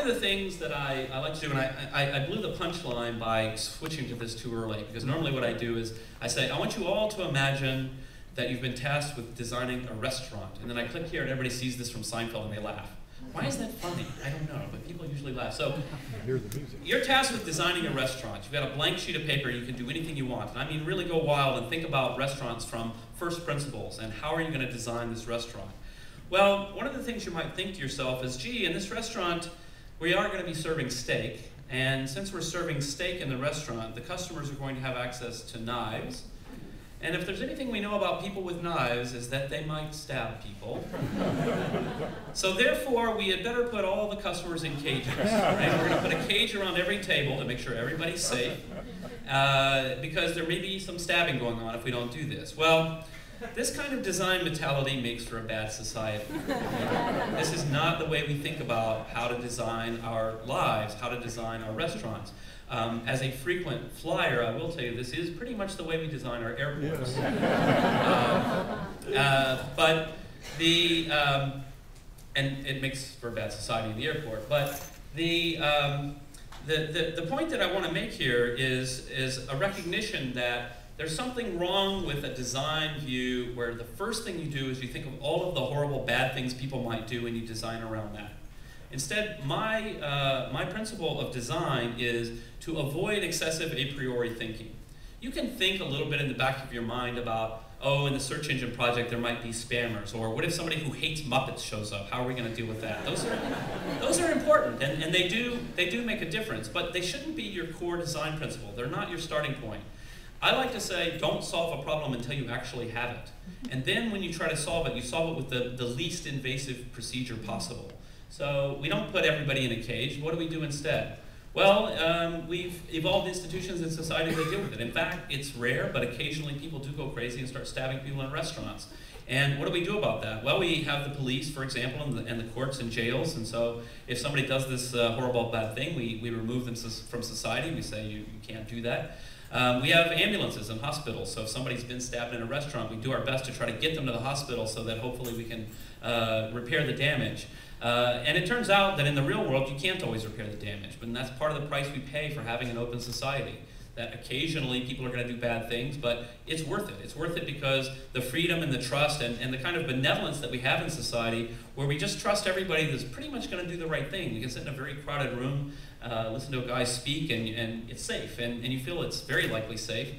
the things that I like to do, and I blew the punchline by switching to this too early, because normally what I do is I say, I want you all to imagine that you've been tasked with designing a restaurant. And then I click here and everybody sees this from Seinfeld and they laugh. Why is that funny? I don't know, but people usually laugh. So you're tasked with designing a restaurant. You've got a blank sheet of paper, you can do anything you want. And I mean really go wild and think about restaurants from first principles and how are you going to design this restaurant? Well, one of the things you might think to yourself is, gee, in this restaurant, we are going to be serving steak. And since we're serving steak in the restaurant, the customers are going to have access to knives. And if there's anything we know about people with knives is that they might stab people. So therefore, we had better put all the customers in cages. Right? We're going to put a cage around every table to make sure everybody's safe, because there may be some stabbing going on if we don't do this. Well, this kind of design mentality makes for a bad society. This is not the way we think about how to design our lives, how to design our restaurants. As a frequent flyer, I will tell you this is pretty much the way we design our airports. And it makes for a bad society in the airport. But the point that I want to make here is a recognition that there's something wrong with a design view where the first thing you do is you think of all of the horrible bad things people might do and you design around that. Instead, my principle of design is to avoid excessive a priori thinking. You can think a little bit in the back of your mind about, oh, in the search engine project there might be spammers, or what if somebody who hates Muppets shows up? How are we going to deal with that? Those are important, and they do make a difference, but they shouldn't be your core design principle. They're not your starting point. I like to say, don't solve a problem until you actually have it. And then when you try to solve it, you solve it with the least invasive procedure possible. So we don't put everybody in a cage. What do we do instead? Well, we've evolved institutions in society that deal with it. In fact, it's rare, but occasionally people do go crazy and start stabbing people in restaurants. And what do we do about that? Well, we have the police, for example, and the courts and jails. And so if somebody does this horrible bad thing, we remove them from society. We say, you can't do that. We have ambulances in hospitals, so if somebody's been stabbed in a restaurant, we do our best to try to get them to the hospital so that hopefully we can repair the damage. And it turns out that in the real world, you can't always repair the damage, but that's part of the price we pay for having an open society. That occasionally people are going to do bad things, but it's worth it. It's worth it because the freedom and the trust and the kind of benevolence that we have in society, where we just trust everybody that's pretty much going to do the right thing. You can sit in a very crowded room, listen to a guy speak, and it's safe, and you feel it's very likely safe.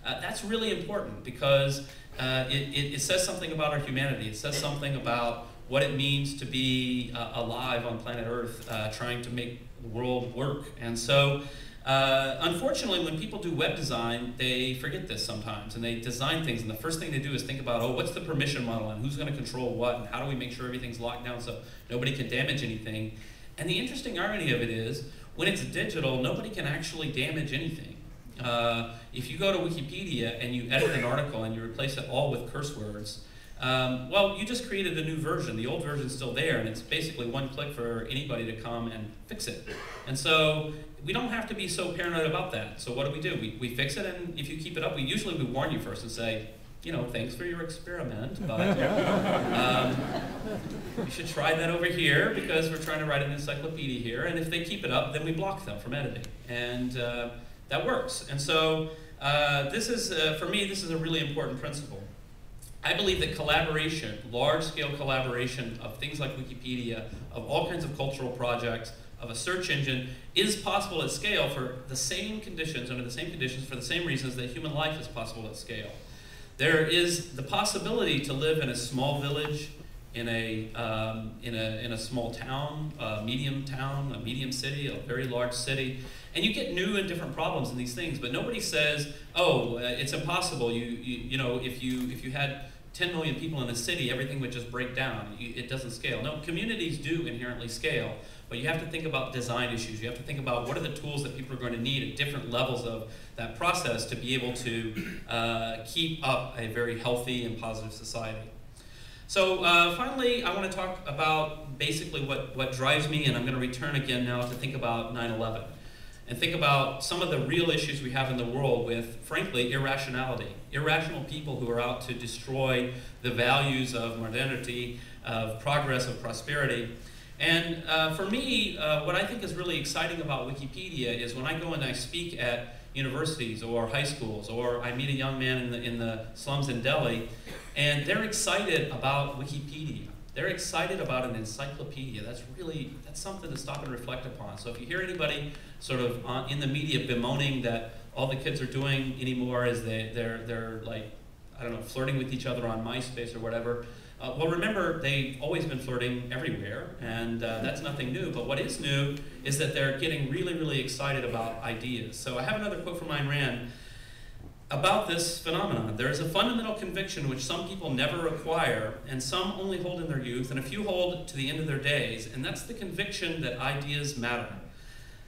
That's really important because it says something about our humanity. It says something about what it means to be alive on planet Earth, trying to make the world work. And so, unfortunately, when people do web design, they forget this sometimes, and they design things, and the first thing they do is think about, oh, what's the permission model, and who's going to control what, and how do we make sure everything's locked down so nobody can damage anything. And the interesting irony of it is, when it's digital, nobody can actually damage anything. If you go to Wikipedia and you edit an article and you replace it all with curse words, well, you just created a new version. The old version's still there, and it's basically one click for anybody to come and fix it. And so we don't have to be so paranoid about that. So what do? We fix it, and if you keep it up, we warn you first and say, you know, thanks for your experiment, but you should try that over here because we're trying to write an encyclopedia here. And if they keep it up, then we block them from editing. And that works. And so for me, this is a really important principle. I believe that collaboration, large-scale collaboration of things like Wikipedia, of all kinds of cultural projects, of a search engine, is possible at scale for the same conditions, under the same conditions, for the same reasons that human life is possible at scale. There is the possibility to live in a small village, in a small town, a medium city, a very large city, and you get new and different problems in these things. But nobody says, "Oh, it's impossible." You know, if you had 10 million people in a city, everything would just break down. It doesn't scale. No, communities do inherently scale, but you have to think about design issues. You have to think about what are the tools that people are going to need at different levels of that process to be able to keep up a very healthy and positive society. So finally, I want to talk about basically what drives me, and I'm going to return again now to think about 9/11. And think about some of the real issues we have in the world with, frankly, irrationality. Irrational people who are out to destroy the values of modernity, of progress, of prosperity. And for me, what I think is really exciting about Wikipedia is when I go and I speak at universities or high schools, or I meet a young man in the slums in Delhi, and they're excited about Wikipedia. They're excited about an encyclopedia. That's something to stop and reflect upon. So if you hear anybody sort of in the media bemoaning that all the kids are doing anymore is they're like, I don't know, flirting with each other on MySpace or whatever, well, remember, they've always been flirting everywhere, and that's nothing new. But what is new is that they're getting really, really excited about ideas. So I have another quote from Ayn Rand about this phenomenon. There is a fundamental conviction which some people never acquire, and some only hold in their youth, and a few hold to the end of their days, and that's the conviction that ideas matter.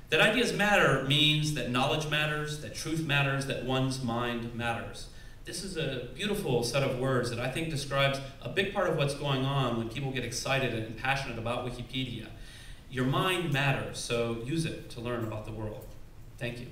That ideas matter means that knowledge matters, that truth matters, that one's mind matters. This is a beautiful set of words that I think describes a big part of what's going on when people get excited and passionate about Wikipedia. Your mind matters, so use it to learn about the world. Thank you.